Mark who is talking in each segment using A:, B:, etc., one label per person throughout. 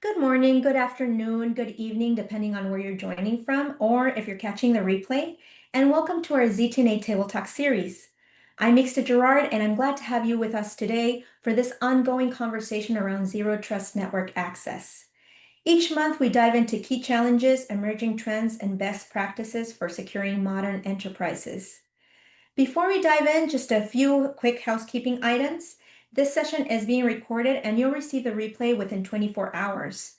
A: Good morning, good afternoon, good evening, depending on where you're joining from, or if you're catching the replay. And welcome to our Z10A Table Talk series. I'm Mixta Gerard, and I'm glad to have you with us today for this ongoing conversation around Zero Trust Network access. Each month, we dive into key challenges, emerging trends, and best practices for securing modern enterprises. Before we dive in, just a few quick housekeeping items. This session is being recorded and you'll receive the replay within 24 hours.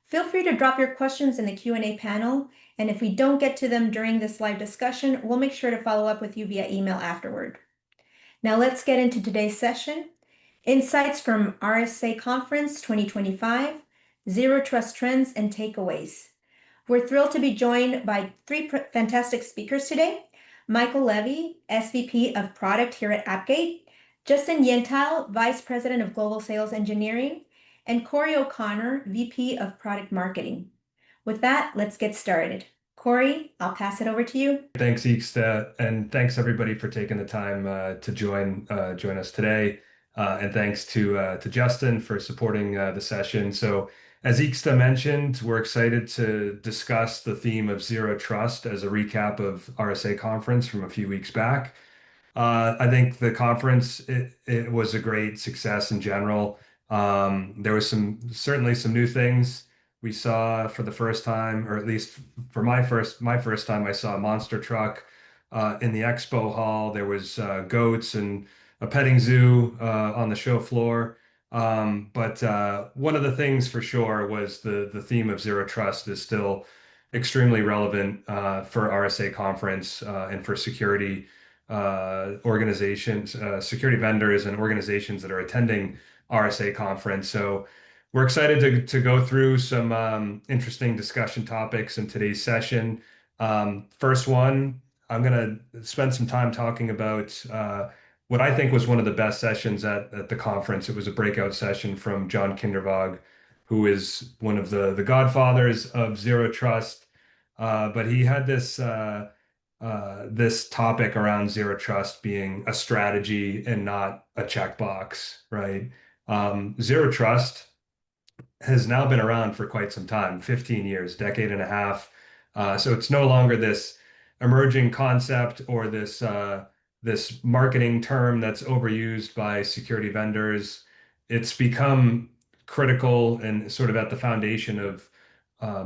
A: Feel free to drop your questions in the Q&A panel, and if we don't get to them during this live discussion, we'll make sure to follow up with you via email afterward. Now let's get into today's session. Insights from RSA Conference 2025, Zero Trust Trends and Takeaways. We're thrilled to be joined by three fantastic speakers today. Michael Levy, SVP of Product here at Appgate, Justin Yentile, Vice President of Global Sales Engineering, and Corey O'Connor, VP of Product Marketing. With that, let's get started. Corey, I'll pass it over to you.
B: Thanks, Ixta, and thanks everybody for taking the time to join us today. And thanks to Justin for supporting the session. So, as Ixta mentioned, we're excited to discuss the theme of Zero Trust as a recap of RSA conference from a few weeks back. I think the conference it was a great success in general. There was certainly some new things we saw for the first time, or at least for my first time, I saw a monster truck in the expo hall. There was goats and a petting zoo on the show floor. But one of the things for sure was the theme of zero trust is still extremely relevant for RSA conference and for security organizations, security vendors, and organizations that are attending RSA conference. So we're excited to go through some interesting discussion topics in today's session. First one, I'm going to spend some time talking about what I think was one of the best sessions at the conference. It was a breakout session from John Kindervag, who is one of the godfathers of Zero Trust. But he had this topic around Zero Trust being a strategy and not a checkbox, right? Zero Trust has now been around for quite some time, 15 years, decade and a half. So it's no longer this emerging concept or this marketing term that's overused by security vendors. It's become critical and sort of at the foundation of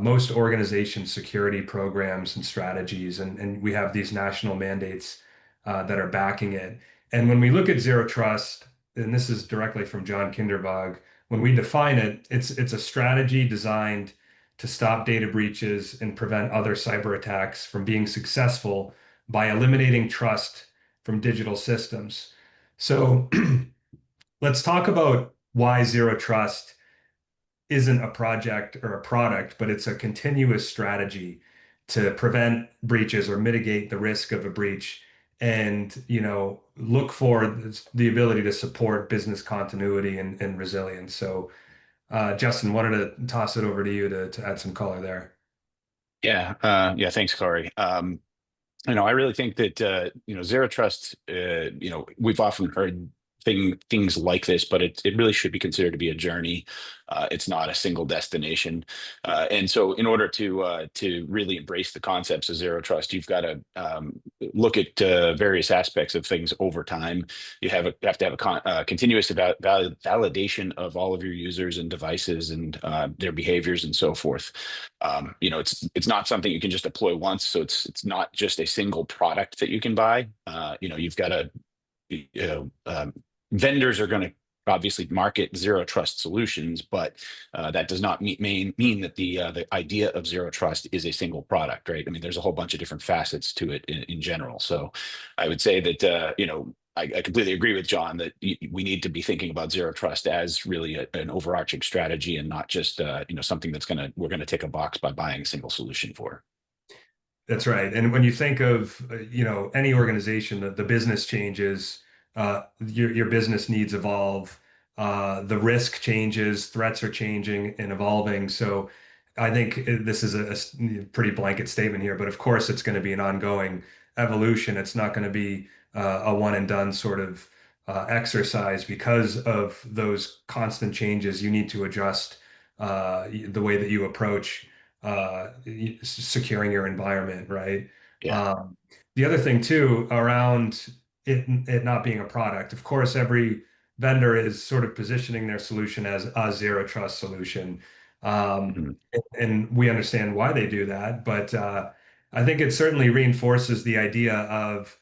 B: most organizations' security programs and strategies, and we have these national mandates that are backing it. And when we look at zero trust, and this is directly from John Kindervag, when we define it, it's a strategy designed to stop data breaches and prevent other cyber attacks from being successful by eliminating trust from digital systems. So let's talk about why zero trust isn't a project or a product, but it's a continuous strategy to prevent breaches or mitigate the risk of a breach and look for the ability to support business continuity and resilience. So Justin, wanted to toss it over to you to add some color there.
C: Yeah, thanks, Corey. I really think that zero trust. We've often heard things like this, but it really should be considered to be a journey. It's not a single destination. And so in order to really embrace the concepts of zero trust, you've got to look at various aspects of things over time. You have to have a continuous validation of all of your users and devices and their behaviors and so forth. It's not something you can just deploy once, so it's not just a single product that you can buy. You've got to vendors are going to obviously market zero trust solutions, but that does not mean that the idea of zero trust is a single product, right? I mean, there's a whole bunch of different facets to it in general. So I would say that, I completely agree with John that we need to be thinking about zero trust as really an overarching strategy and not just, something we're going to tick a box by buying a single solution for.
B: That's right. And when you think of, any organization, the business changes, your business needs evolve, the risk changes, threats are changing and evolving. So I think this is a pretty blanket statement here, but of course it's going to be an ongoing evolution. It's not going to be a one and done sort of exercise because of those constant changes. You need to adjust the way that you approach securing your environment, right?
C: Yeah.
B: Um, the other thing too around it not being a product, of course, every vendor is sort of positioning their solution as a zero trust solution.
C: Mhm.
B: And we understand why they do that, but I think it certainly reinforces the idea of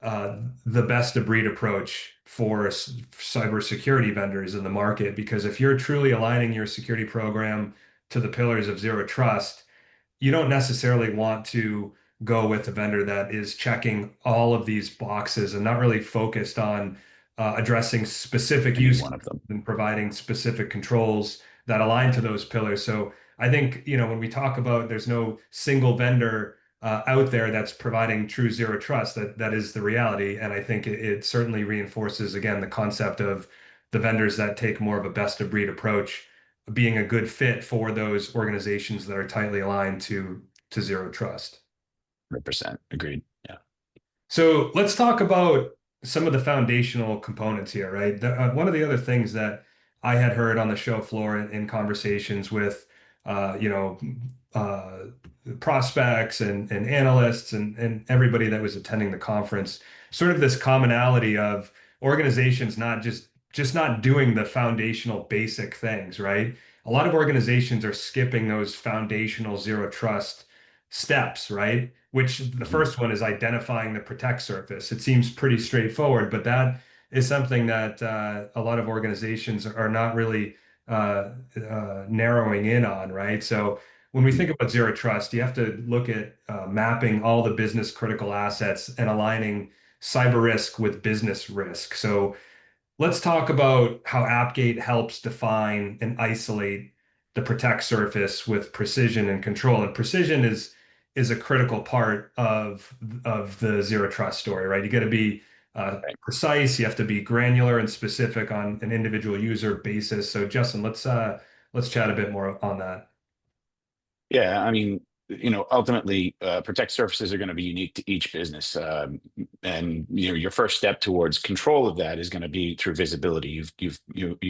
B: the best of breed approach for cybersecurity vendors in the market. Because if you're truly aligning your security program to the pillars of zero trust, you don't necessarily want to go with a vendor that is checking all of these boxes and not really focused on addressing specific
C: Any
B: use
C: one of them.
B: and providing specific controls that align to those pillars. So I think, when we talk about there's no single vendor out there that's providing true zero trust, that is the reality. And I think it certainly reinforces, again, the concept of the vendors that take more of a best of breed approach being a good fit for those organizations that are tightly aligned to zero trust.
C: 100% agreed. Yeah.
B: So let's talk about some of the foundational components here, right? One of the other things that I had heard on the show floor in conversations with, uh, you know, uh, prospects and analysts and everybody that was attending the conference, sort of this commonality of organizations not just not doing the foundational basic things, right? A lot of organizations are skipping those foundational zero trust steps, right? Which the
C: Mhm.
B: first one is identifying the protect surface. It seems pretty straightforward, but that is something that a lot of organizations are not really narrowing in on, right? So when we think about zero trust, you have to look at mapping all the business critical assets and aligning cyber risk with business risk. So let's talk about how Appgate helps define and isolate the protect surface with precision and control. And precision is a critical part of the zero trust story, right? You got to be
C: Right.
B: precise. You have to be granular and specific on an individual user basis. So Justin, let's chat a bit more on that.
C: Yeah, I mean, ultimately, protect surfaces are going to be unique to each business, and your first step towards control of that is going to be through visibility. You've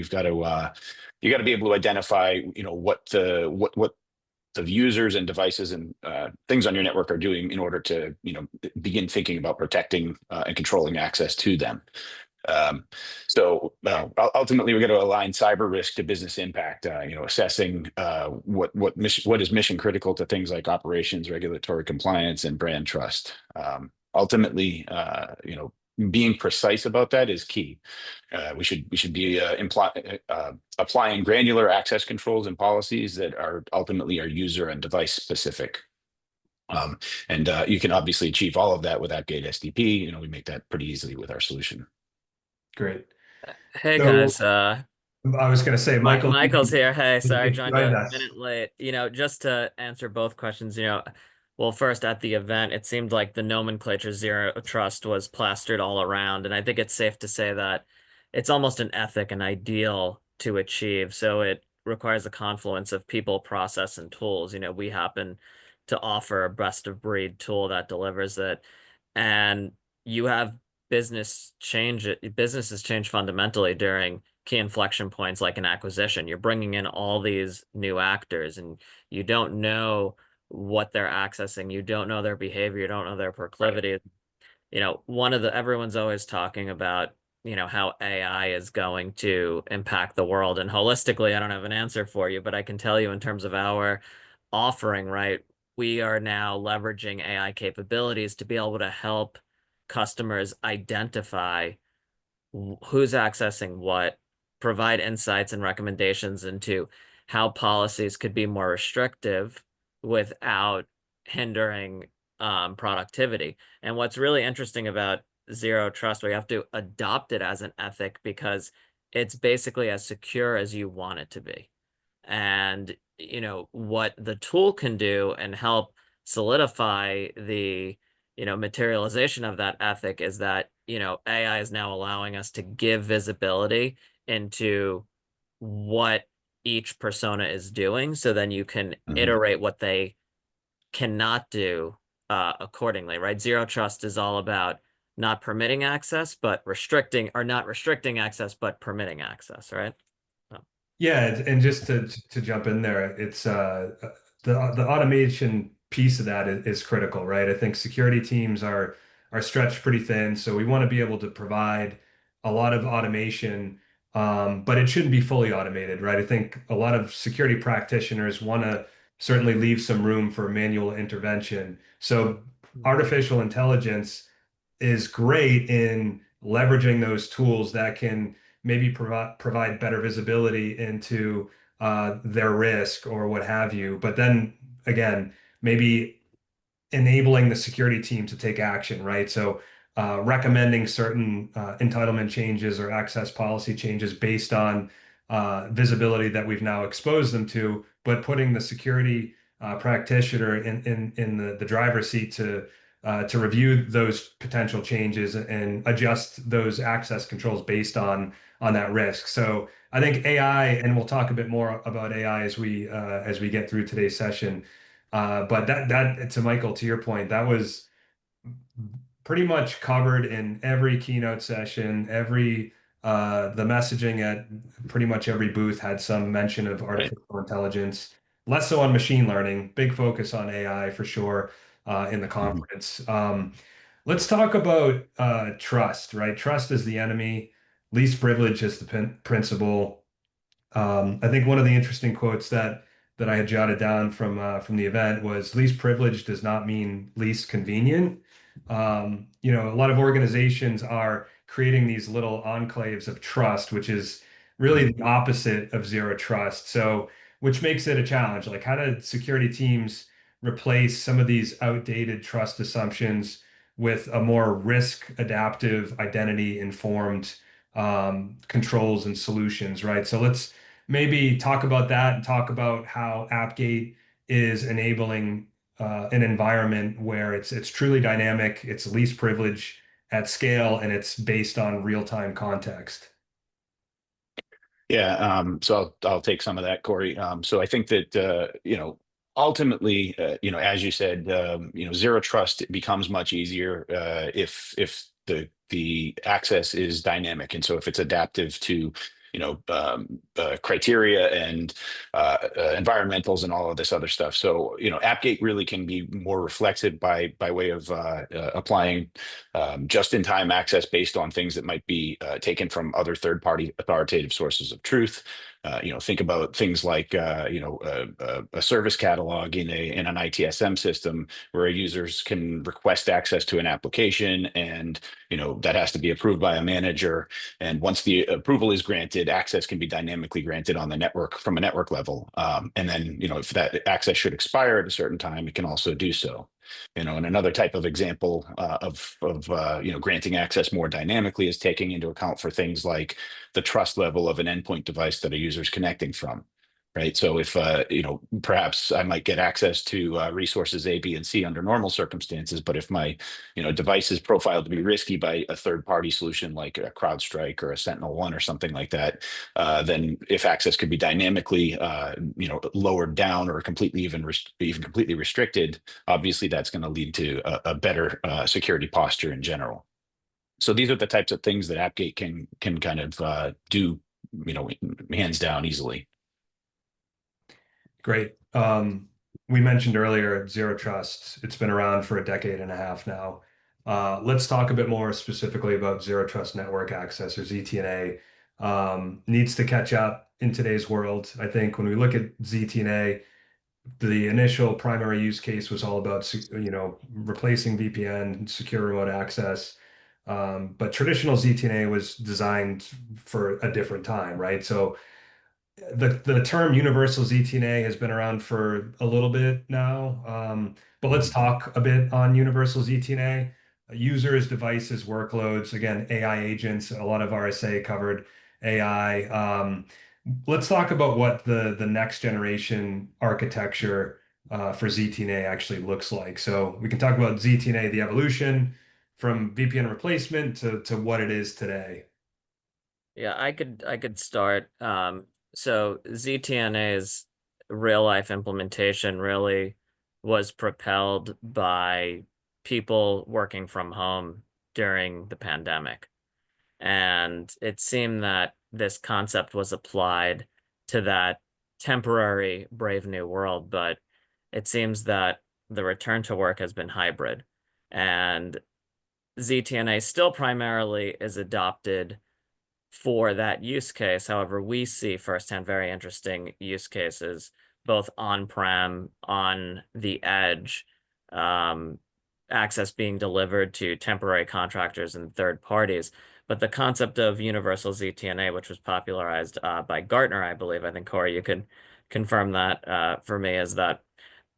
C: got to be able to identify, what the users and devices and things on your network are doing in order to, begin thinking about protecting and controlling access to them. Um, Ultimately, we're going to align cyber risk to business impact. Assessing what is mission critical to things like operations, regulatory compliance, and brand trust. Ultimately, being precise about that is key. We should be applying granular access controls and policies that are user and device specific. And you can obviously achieve all of that with Appgate SDP. We make that pretty easily with our solution.
B: Great.
D: Hey
B: So
D: guys,
B: I was going to say, Michael
D: Michael's here. Hey, sorry, I joined
B: joined
D: a
B: us.
D: minute late. Just to answer both questions, well, first at the event, it seemed like the nomenclature zero trust was plastered all around, and I think it's safe to say that it's almost an ethic, an ideal to achieve. So it requires a confluence of people, process, and tools. We happen to offer a best of breed tool that delivers it, and you have businesses change fundamentally during key inflection points like an acquisition. You're bringing in all these new actors and you don't know what they're accessing. You don't know their behavior. You don't know their proclivity. Everyone's always talking about, how AI is going to impact the world. And holistically, I don't have an answer for you, but I can tell you in terms of our offering, right? We are now leveraging AI capabilities to be able to help customers identify who's accessing what, provide insights and recommendations into how policies could be more restrictive without hindering productivity. And what's really interesting about zero trust, we have to adopt it as an ethic because it's basically as secure as you want it to be. And what the tool can do and help solidify the materialization of that ethic is that AI is now allowing us to give visibility into what each persona is doing, so then you can
C: Mhm.
D: iterate what they cannot do accordingly, right? Zero trust is all about not permitting access but restricting, or not restricting access but permitting access, right? So.
B: Yeah, and just to jump in there, it's the automation piece of that is critical, right? I think security teams are stretched pretty thin, so we want to be able to provide a lot of automation, but it shouldn't be fully automated, right? I think a lot of security practitioners want to certainly leave some room for manual intervention. So artificial intelligence is great in leveraging those tools that can maybe provide better visibility into their risk or what have you. But then again, maybe enabling the security team to take action, right? So recommending certain entitlement changes or access policy changes based on visibility that we've now exposed them to, but putting the security practitioner in the driver's seat to review those potential changes and adjust those access controls based on that risk. So I think AI, and we'll talk a bit more about AI as we get through today's session. But that to Michael, to your point, that was pretty much covered in every keynote session. The messaging at pretty much every booth had some mention of
C: Right.
B: artificial intelligence, less so on machine learning, big focus on AI for sure in the
C: Mhm.
B: conference. Let's talk about trust, right? Trust is the enemy, least privilege is the principle. I think one of the interesting quotes that I had jotted down from the event was least privilege does not mean least convenient. A lot of organizations are creating these little enclaves of trust, which is really the opposite of zero trust. So, which makes it a challenge. Like, how do security teams replace some of these outdated trust assumptions with a more risk adaptive, identity informed controls and solutions, right? So let's maybe talk about that and talk about how Appgate is enabling an environment where it's truly dynamic, it's least privilege at scale, and it's based on real-time context.
C: Yeah, so I'll take some of that, Corey. So I think that ultimately, as you said, zero trust becomes much easier if the access is dynamic, and so if it's adaptive to criteria and environmentals and all of this other stuff. So Appgate really can be more reflective by way of applying just-in-time access based on things that might be taken from other third-party authoritative sources of truth. Think about things like a service catalog in an ITSM system where users can request access to an application, and that has to be approved by a manager. And once the approval is granted, access can be dynamically granted on the network from a network level. And then if that access should expire at a certain time, it can also do so. And another type of example of granting access more dynamically is taking into account for things like the trust level of an endpoint device that a user is connecting from. Right. So if, perhaps I might get access to resources A, B, and C under normal circumstances, but if my, device is profiled to be risky by a third party solution like a CrowdStrike or a Sentinel-1 or something like that, then if access could be dynamically, lowered down or even completely restricted, obviously that's going to lead to a better security posture in general. So these are the types of things that Appgate can kind of do, hands down easily.
B: Great. We mentioned earlier Zero Trust. It's been around for a decade and a half now. Let's talk a bit more specifically about Zero Trust Network Access, or ZTNA. Needs to catch up in today's world. I think when we look at ZTNA, the initial primary use case was all about, replacing VPN, secure remote access. But traditional ZTNA was designed for a different time, right? So the term universal ZTNA has been around for a little bit now, but let's talk a bit on universal ZTNA. Users, devices, workloads, again, AI agents, a lot of RSA covered AI. Let's talk about what the next generation architecture for ZTNA actually looks like. So we can talk about ZTNA, the evolution from VPN replacement to what it is today.
D: Yeah, I could start. So ZTNA's real life implementation really was propelled by people working from home during the pandemic. And it seemed that this concept was applied to that temporary Brave New World, but it seems that the return to work has been hybrid, and ZTNA still primarily is adopted for that use case. However, we see firsthand very interesting use cases, both on-prem, on the edge, access being delivered to temporary contractors and third parties. But the concept of universal ZTNA, which was popularized by Gartner, I believe, I think, Corey, you could confirm that for me, is that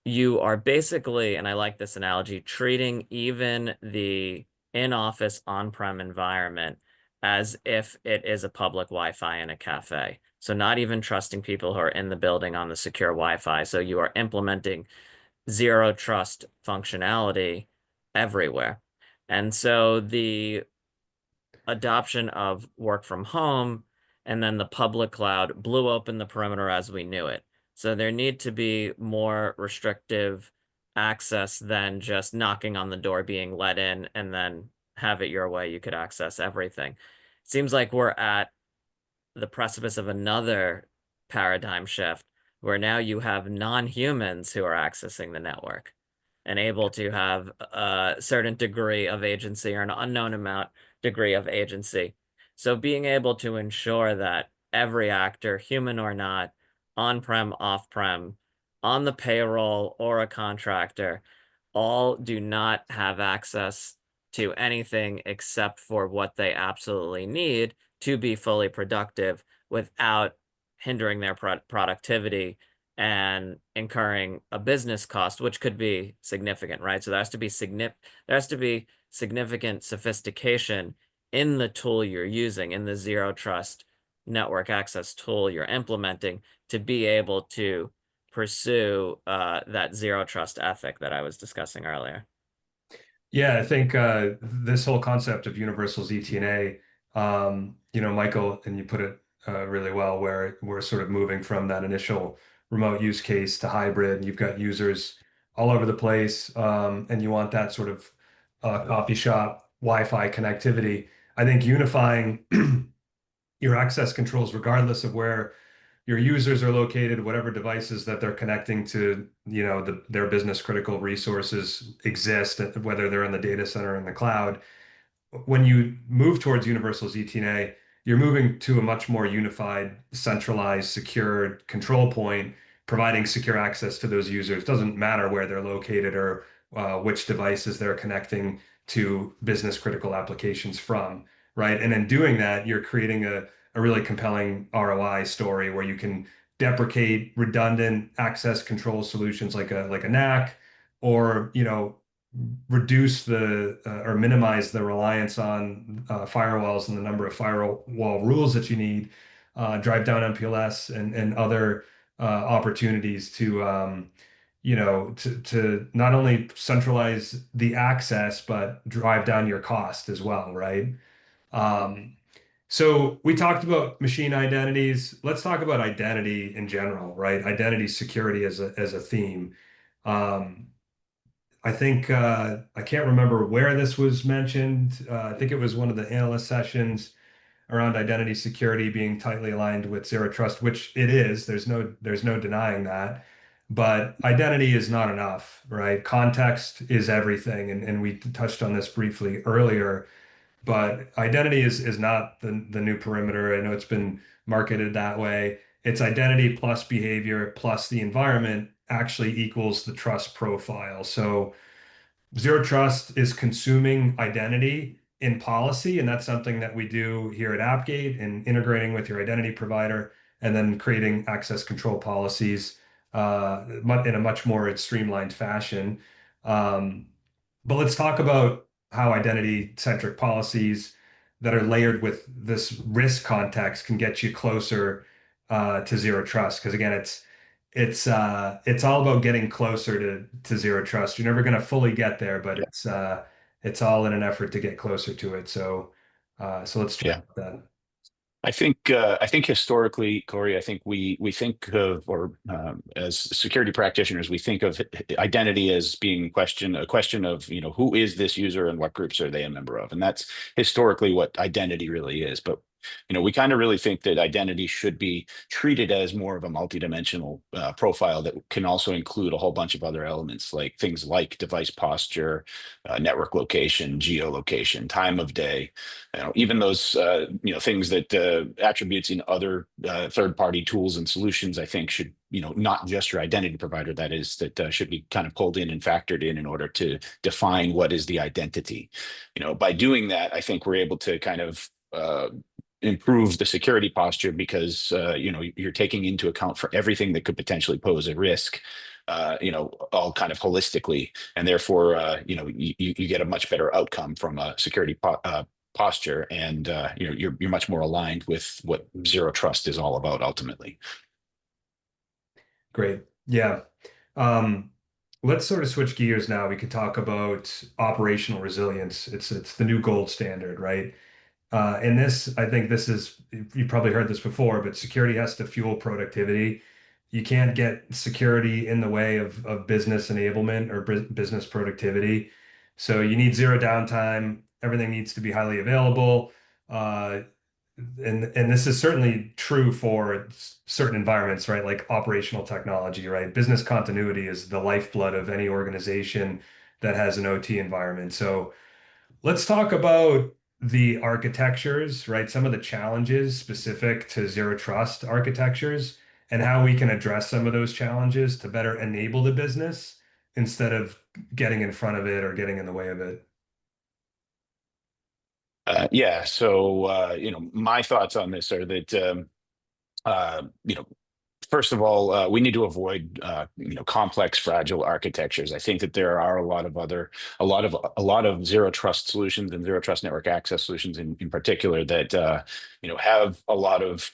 D: you are basically, and I like this analogy, treating even the in-office on-prem environment as if it is a public Wi-Fi in a cafe. So not even trusting people who are in the building on the secure Wi-Fi. So you are implementing zero trust functionality everywhere. And so the adoption of work from home and then the public cloud blew open the perimeter as we knew it. So there need to be more restrictive access than just knocking on the door, being let in, and then have it your way. You could access everything. Seems like we're at the precipice of another paradigm shift where now you have non-humans who are accessing the network and able to have a certain degree of agency or an unknown amount degree of agency. So being able to ensure that every actor, human or not, on-prem, off-prem, on the payroll or a contractor, all do not have access to anything except for what they absolutely need to be fully productive without hindering their productivity and incurring a business cost, which could be significant, right? So there has to be significant sophistication in the tool you're using, in the zero trust network access tool you're implementing, to be able to pursue that zero trust ethic that I was discussing earlier.
B: Yeah, I think this whole concept of universal ZTNA, Michael, and you put it really well, where we're sort of moving from that initial remote use case to hybrid. You've got users all over the place, and you want that sort of coffee shop Wi-Fi connectivity. I think unifying your access controls, regardless of where your users are located, whatever devices that they're connecting to, their business critical resources exist, whether they're in the data center or in the cloud. When you move towards universal ZTNA, you're moving to a much more unified, centralized, secure control point, providing secure access to those users. Doesn't matter where they're located or which devices they're connecting to business critical applications from, right? And in doing that, you're creating a really compelling ROI story where you can deprecate redundant access control solutions like a NAC, or reduce or minimize the reliance on firewalls and the number of firewall rules that you need, drive down MPLS and other opportunities to to not only centralize the access but drive down your cost as well, right? So we talked about machine identities. Let's talk about identity in general, right? Identity security as a theme. I think I can't remember where this was mentioned. I think it was one of the analyst sessions around identity security being tightly aligned with zero trust, which it is. There's no denying that. But identity is not enough, right? Context is everything, and we touched on this briefly earlier. But identity is not the new perimeter. I know it's been marketed that way. It's identity plus behavior plus the environment actually equals the trust profile. So zero trust is consuming identity in policy, and that's something that we do here at Appgate, and integrating with your identity provider and then creating access control policies in a much more streamlined fashion. But let's talk about how identity-centric policies that are layered with this risk context can get you closer to zero trust. Because again, it's all about getting closer to zero trust. You're never going to fully get there, but it's all in an effort to get closer to it. So let's chat about that.
C: I think historically, Corey, I think we think of, or as security practitioners, we think of identity as being a question of, who is this user and what groups are they a member of, and that's historically what identity really is. But we kind of really think that identity should be treated as more of a multidimensional profile that can also include a whole bunch of other elements, like things like device posture, network location, geolocation, time of day, even those things that attributes in other third-party tools and solutions, I think should, not just your identity provider, that is, that should be kind of pulled in and factored in order to define what is the identity. By doing that, I think we're able to kind of improve the security posture because you're taking into account for everything that could potentially pose a risk, all kind of holistically, and therefore you get a much better outcome from a security posture, and you're much more aligned with what zero trust is all about ultimately.
B: Great. Yeah. Let's sort of switch gears now. We could talk about operational resilience. It's the new gold standard, right? And this, I think this is, you probably heard this before, but security has to fuel productivity. You can't get security in the way of business enablement or business productivity. So you need zero downtime. Everything needs to be highly available. And this is certainly true for certain environments, right? Like operational technology, right? Business continuity is the lifeblood of any organization that has an OT environment. So let's talk about the architectures, right? Some of the challenges specific to zero trust architectures and how we can address some of those challenges to better enable the business instead of getting in front of it or getting in the way of it.
C: Yeah. So, my thoughts on this are that, first of all, we need to avoid, complex, fragile architectures. I think that there are a lot of zero trust solutions and zero trust network access solutions in particular that, have a lot of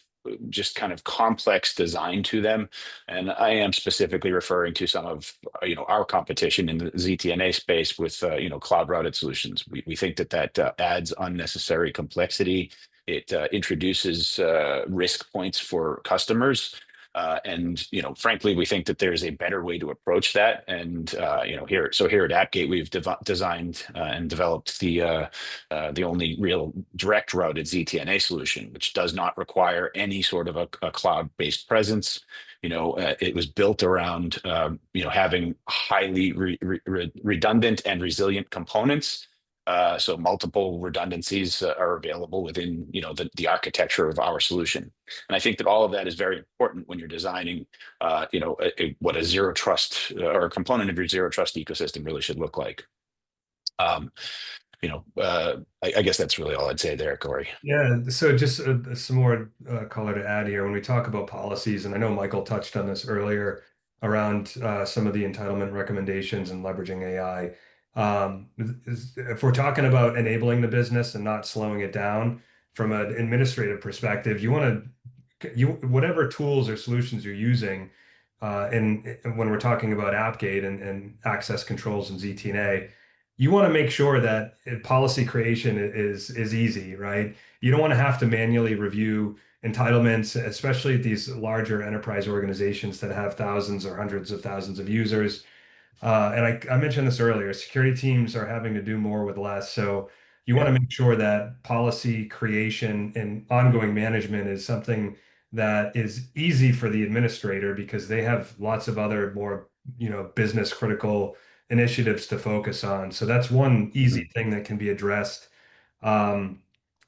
C: just kind of complex design to them. And I am specifically referring to some of, our competition in the ZTNA space with, cloud routed solutions. We think that adds unnecessary complexity. It introduces risk points for customers. And frankly, we think that there's a better way to approach that. And here at Appgate, we've designed and developed the only real direct routed ZTNA solution, which does not require any sort of a cloud-based presence. It was built around having highly redundant and resilient components. So multiple redundancies are available within the architecture of our solution. And I think that all of that is very important when you're designing what a zero trust or a component of your zero trust ecosystem really should look like. I guess that's really all I'd say there, Corey.
B: Yeah, so just some more color to add here. When we talk about policies, and I know Michael touched on this earlier around some of the entitlement recommendations and leveraging AI. If we're talking about enabling the business and not slowing it down from an administrative perspective, whatever tools or solutions you're using, and when we're talking about Appgate and access controls and ZTNA, you want to make sure that policy creation is easy, right? You don't want to have to manually review entitlements, especially these larger enterprise organizations that have thousands or hundreds of thousands of users. And I mentioned this earlier, security teams are having to do more with less. So you want to make sure that policy creation and ongoing management is something that is easy for the administrator because they have lots of other more, business critical initiatives to focus on. So that's one easy thing that can be addressed. I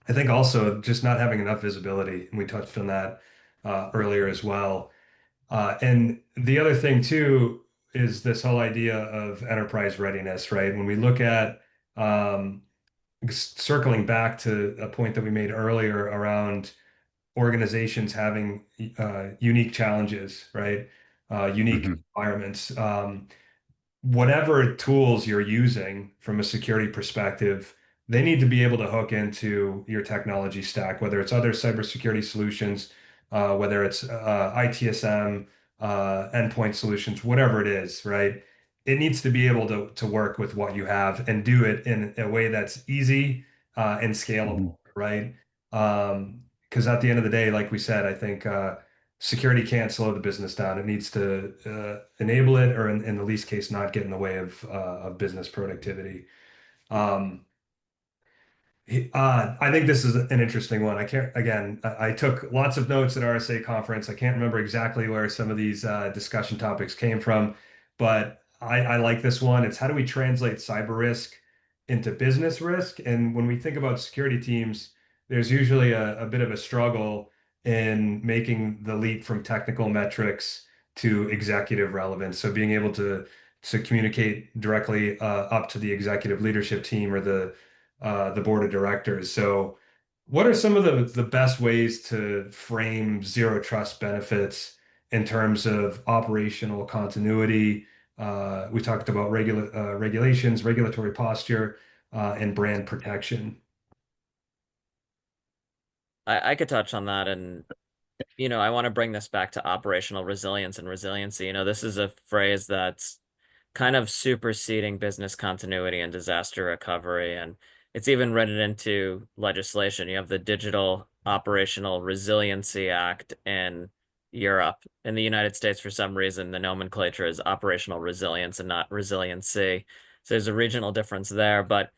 B: think also just not having enough visibility, and we touched on that earlier as well. And the other thing too is this whole idea of enterprise readiness, right? When we look at circling back to a point that we made earlier around organizations having unique challenges, right? Unique environments. Whatever tools you're using from a security perspective, they need to be able to hook into your technology stack, whether it's other cybersecurity solutions, whether it's ITSM, endpoint solutions, whatever it is, right? It needs to be able to work with what you have and do it in a way that's easy and scalable, right? Because at the end of the day, like we said, I think security can't slow the business down. It needs to enable it, or in the least case, not get in the way of business productivity. I think this is an interesting one. I can't, again, I took lots of notes at RSA conference. I can't remember exactly where some of these discussion topics came from, but I like this one. It's how do we translate cyber risk into business risk? And when we think about security teams, there's usually a bit of a struggle in making the leap from technical metrics to executive relevance. So being able to communicate directly up to the executive leadership team or the board of directors. So, what are some of the best ways to frame zero trust benefits in terms of operational continuity? We talked about regulations, regulatory posture, and brand protection.
D: I could touch on that, and I want to bring this back to operational resilience and resiliency. This is a phrase that's kind of superseding business continuity and disaster recovery. And it's even written into legislation. You have the Digital Operational Resiliency Act in Europe. In the United States, for some reason, the nomenclature is operational resilience and not resiliency. So there's a regional difference there. But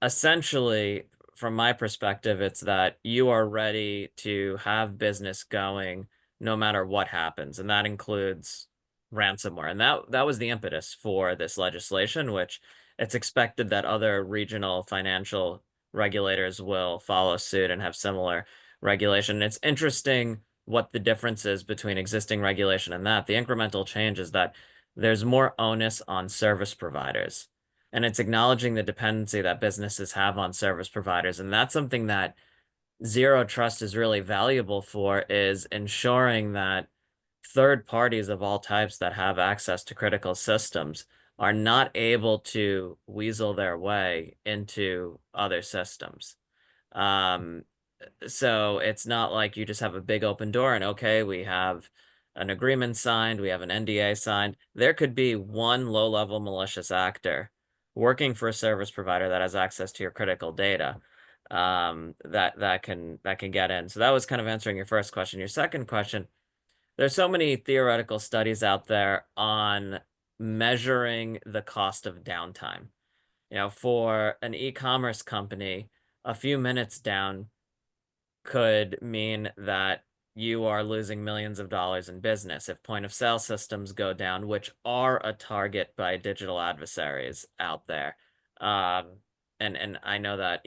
D: essentially, from my perspective, it's that you are ready to have business going no matter what happens, and that includes ransomware. And that was the impetus for this legislation, which it's expected that other regional financial regulators will follow suit and have similar regulation. It's interesting what the difference is between existing regulation and that. The incremental change is that there's more onus on service providers. And it's acknowledging the dependency that businesses have on service providers. And that's something that zero trust is really valuable for, is ensuring that third parties of all types that have access to critical systems are not able to weasel their way into other systems. Um, so it's not like you just have a big open door and okay, we have an agreement signed, we have an NDA signed. There could be one low-level malicious actor working for a service provider that has access to your critical data, that can get in. So that was kind of answering your first question. Your second question, there's so many theoretical studies out there on measuring the cost of downtime. For an e-commerce company, a few minutes down could mean that you are losing millions of dollars in business if point of sale systems go down, which are a target by digital adversaries out there. And I know that,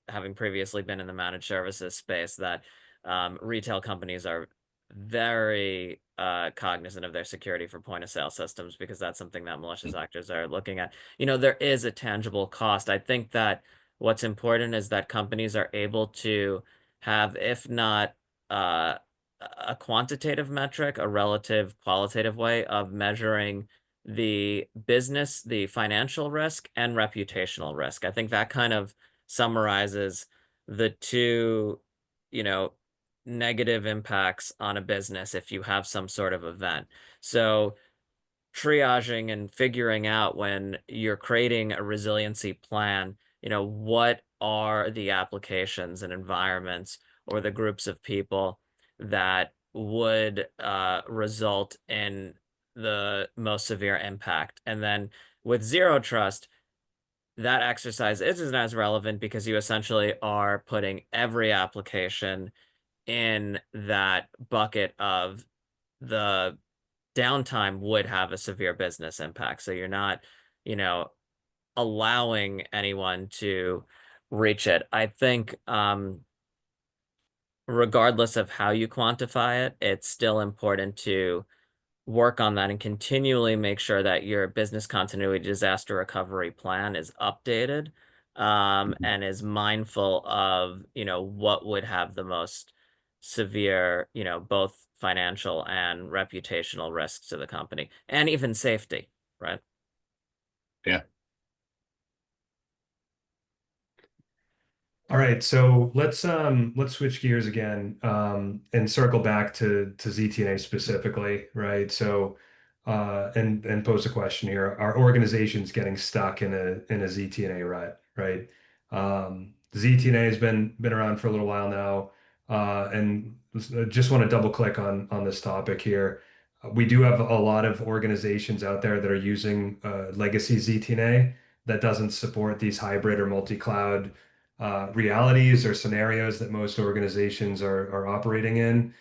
D: having previously been in the managed services space, that retail companies are very cognizant of their security for point of sale systems, because that's something that malicious actors are looking at. There is a tangible cost. I think that what's important is that companies are able to have, if not uh, a quantitative metric, a relative qualitative way of measuring the business, the financial risk, and reputational risk. I think that kind of summarizes the two, you know, negative impacts on a business if you have some sort of event. So triaging and figuring out, when you're creating a resiliency plan, what are the applications and environments or the groups of people that would result in the most severe impact. And then with zero trust, that exercise isn't as relevant, because you essentially are putting every application in that bucket of the downtime would have a severe business impact. So you're not, you know, allowing anyone to reach it. I think, regardless of how you quantify it, it's still important to work on that and continually make sure that your business continuity disaster recovery plan is updated, and is mindful of, what would have the most severe, both financial and reputational risks to the company, and even safety, right?
C: Yeah.
B: All right, so let's switch gears again, and circle back to ZTNA specifically, right? So and pose a question here. Are organizations getting stuck in a ZTNA rut, right? ZTNA has been around for a little while now, and just want to double click on this topic here. We do have a lot of organizations out there that are using legacy ZTNA that doesn't support these hybrid or multi-cloud realities or scenarios that most organizations are operating in.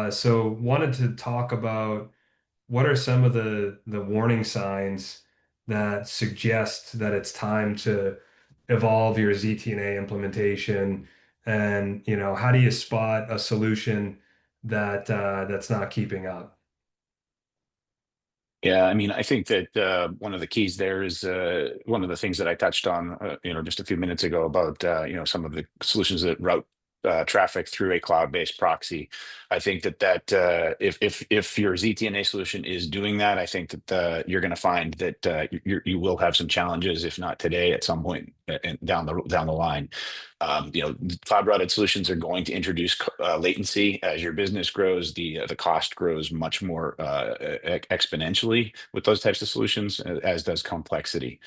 B: So wanted to talk about what are some of the warning signs that suggest that it's time to evolve your ZTNA implementation, and how do you spot a solution that's not keeping up?
C: Yeah, I mean, I think that one of the keys there is one of the things that I touched on, just a few minutes ago about some of the solutions that route traffic through a cloud-based proxy. I think if your ZTNA solution is doing that, I think that you're going to find that you will have some challenges, if not today, at some point down the line. Cloud routed solutions are going to introduce latency as your business grows. The cost grows much more exponentially with those types of solutions, as does complexity.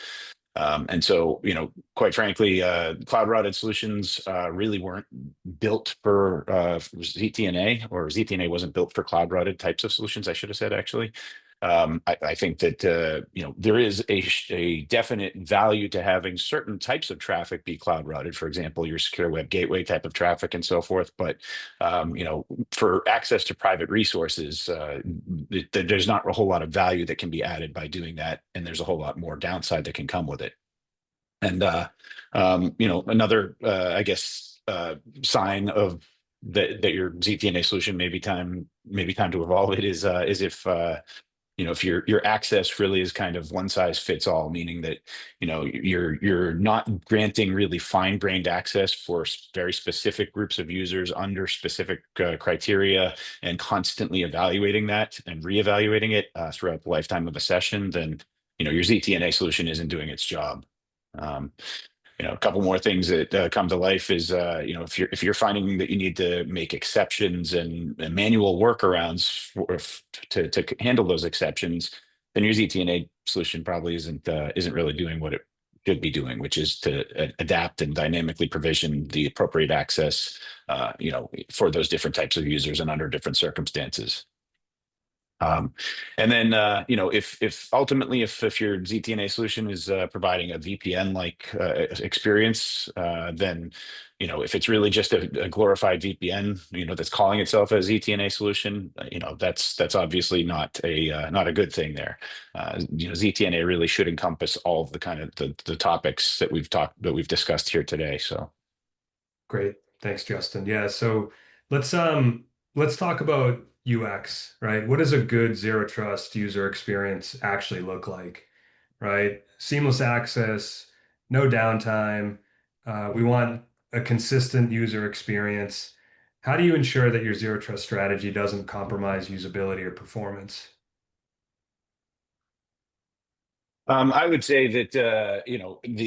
C: And so, quite frankly, cloud routed solutions really weren't built for ZTNA, or ZTNA wasn't built for cloud routed types of solutions, I should have said, actually. I think that there is a definite value to having certain types of traffic be cloud routed, for example, your secure web gateway type of traffic and so forth. But for access to private resources, there's not a whole lot of value that can be added by doing that, and there's a whole lot more downside that can come with it. And another, I guess, sign of that your ZTNA solution may be time to evolve it is if your access really is kind of one size fits all, meaning that you're not granting really fine-grained access for very specific groups of users under specific criteria, and constantly evaluating that and reevaluating it throughout the lifetime of a session, then your ZTNA solution isn't doing its job. A couple more things that come to life is if you're finding that you need to make exceptions and manual workarounds to handle those exceptions, then your ZTNA solution probably isn't really doing what it should be doing, which is to adapt and dynamically provision the appropriate access for those different types of users and under different circumstances. And then, if ultimately, if your ZTNA solution is providing a VPN-like experience, then, if it's really just a glorified VPN, that's calling itself a ZTNA solution, that's obviously not a good thing there. ZTNA really should encompass all of the kind of the topics that we've discussed here today. So.
B: Great. Thanks, Justin. Yeah. So let's talk about UX, right? What does a good zero trust user experience actually look like, right? Seamless access, no downtime. We want a consistent user experience. How do you ensure that your zero trust strategy doesn't compromise usability or performance?
C: I would say that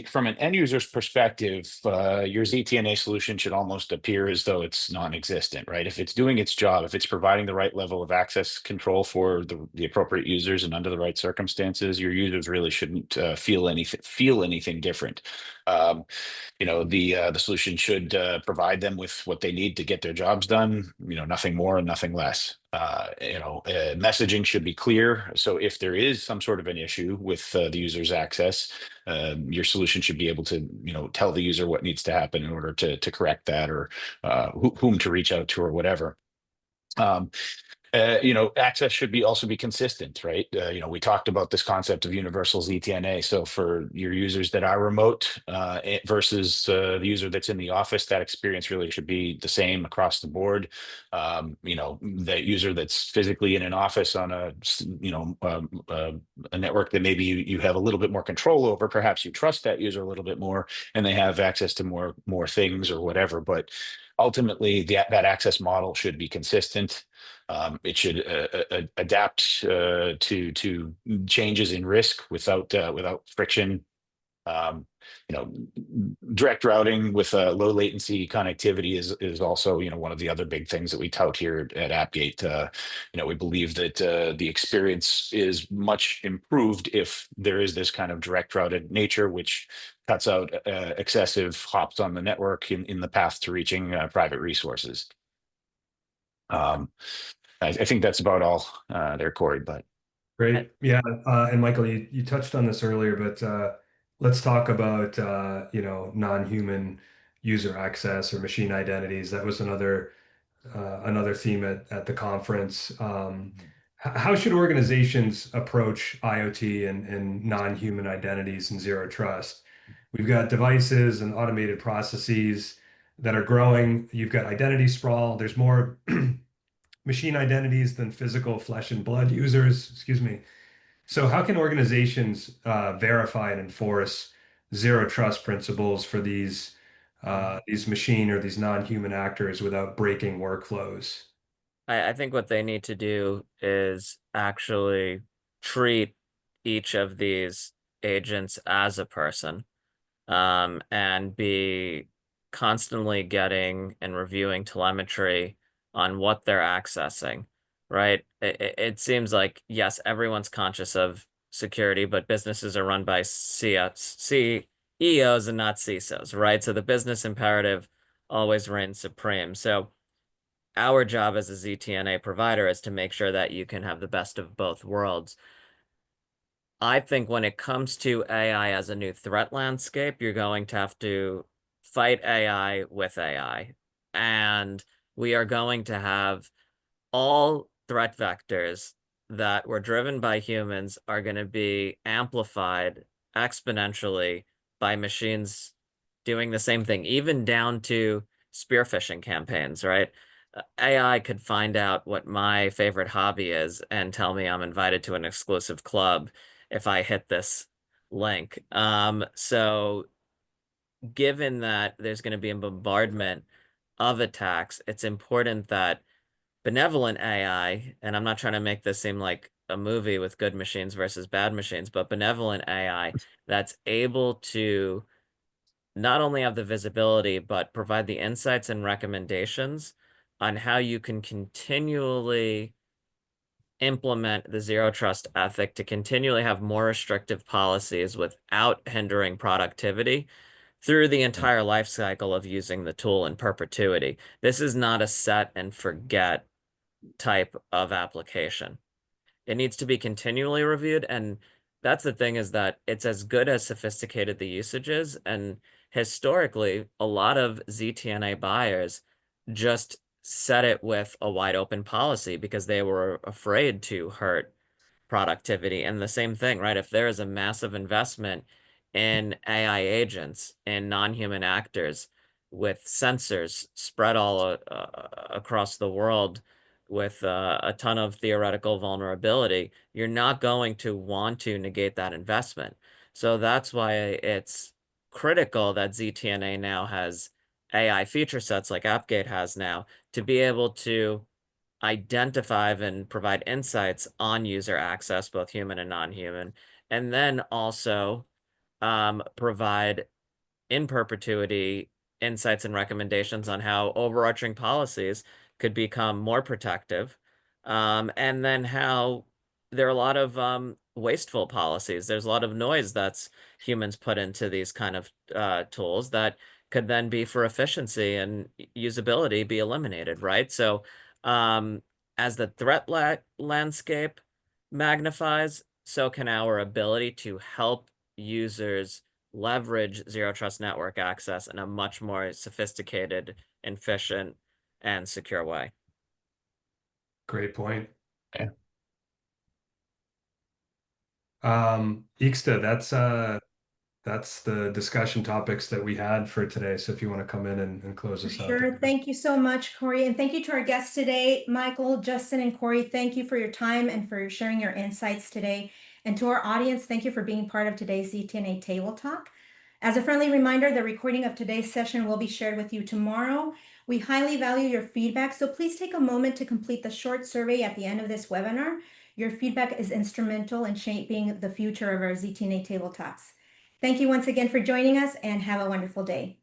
C: from an end user's perspective, your ZTNA solution should almost appear as though it's non-existent, right? If it's doing its job, if it's providing the right level of access control for the appropriate users and under the right circumstances, your users really shouldn't feel anything different. The solution should provide them with what they need to get their jobs done. Nothing more and nothing less. Messaging should be clear. So if there is some sort of an issue with the user's access, your solution should be able to, tell the user what needs to happen in order to correct that, or whom to reach out to, or whatever. Access should also be consistent, right? We talked about this concept of universal ZTNA. So for your users that are remote versus the user that's in the office, that experience really should be the same across the board. The user that's physically in an office on a network that maybe you have a little bit more control over, perhaps you trust that user a little bit more, and they have access to more things or whatever. But ultimately, that access model should be consistent. It should adapt to changes in risk without friction. Direct routing with low latency connectivity is also one of the other big things that we tout here at Appgate. We believe that the experience is much improved if there is this kind of direct routed nature, which cuts out excessive hops on the network in the path to reaching private resources. I think that's about all there, Corey. But
B: Great. Yeah. And Michael, you touched on this earlier, but let's talk about non-human user access or machine identities. That was another theme at the conference. How should organizations approach IoT and non-human identities and zero trust? We've got devices and automated processes that are growing. You've got identity sprawl. There's more machine identities than physical flesh and blood users. Excuse me. So how can organizations verify and enforce zero trust principles for these machine or these non-human actors without breaking workflows?
D: I think what they need to do is actually treat each of these agents as a person, and be constantly getting and reviewing telemetry on what they're accessing, right? It seems like, yes, everyone's conscious of security, but businesses are run by CEOs and not CISOs, right? So the business imperative always reigns supreme. So our job as a ZTNA provider is to make sure that you can have the best of both worlds. I think when it comes to AI as a new threat landscape, you're going to have to fight AI with AI. And we are going to have all threat vectors that were driven by humans are going to be amplified exponentially by machines doing the same thing, even down to spear phishing campaigns, right? AI could find out what my favorite hobby is and tell me I'm invited to an exclusive club if I hit this link. So given that there's going to be a bombardment of attacks, it's important that benevolent AI, and I'm not trying to make this seem like a movie with good machines versus bad machines, but benevolent AI that's able to not only have the visibility, but provide the insights and recommendations on how you can continually implement the zero trust ethic to continually have more restrictive policies without hindering productivity through the entire life cycle of using the tool in perpetuity. This is not a set and forget type of application. It needs to be continually reviewed, and that's the thing, is that it's as good as sophisticated the usage is, and historically, a lot of ZTNA buyers just set it with a wide open policy because they were afraid to hurt productivity. And the same thing, right? If there is a massive investment in AI agents and non-human actors with sensors spread all across the world with a ton of theoretical vulnerability, you're not going to want to negate that investment. So that's why it's critical that ZTNA now has AI feature sets like Appgate has now to be able to identify and provide insights on user access, both human and non-human, and then also provide in perpetuity insights and recommendations on how overarching policies could become more protective, and then how there are a lot of wasteful policies. There's a lot of noise that's humans put into these kind of tools that could then be for efficiency and usability be eliminated, right? So as the threat landscape magnifies, so can our ability to help users leverage zero trust network access in a much more sophisticated, efficient, and secure way.
B: Great point.
C: Yeah.
B: Ixta, that's the discussion topics that we had for today. So if you want to come in and close us out.
A: Sure. Thank you so much, Corey. And thank you to our guests today, Michael, Justin, and Corey. Thank you for your time and for sharing your insights today. And to our audience, thank you for being part of today's ZTNA Table Talk. As a friendly reminder, the recording of today's session will be shared with you tomorrow. We highly value your feedback, so please take a moment to complete the short survey at the end of this webinar. Your feedback is instrumental in shaping the future of our ZTNA Table Talks. Thank you once again for joining us, and have a wonderful day.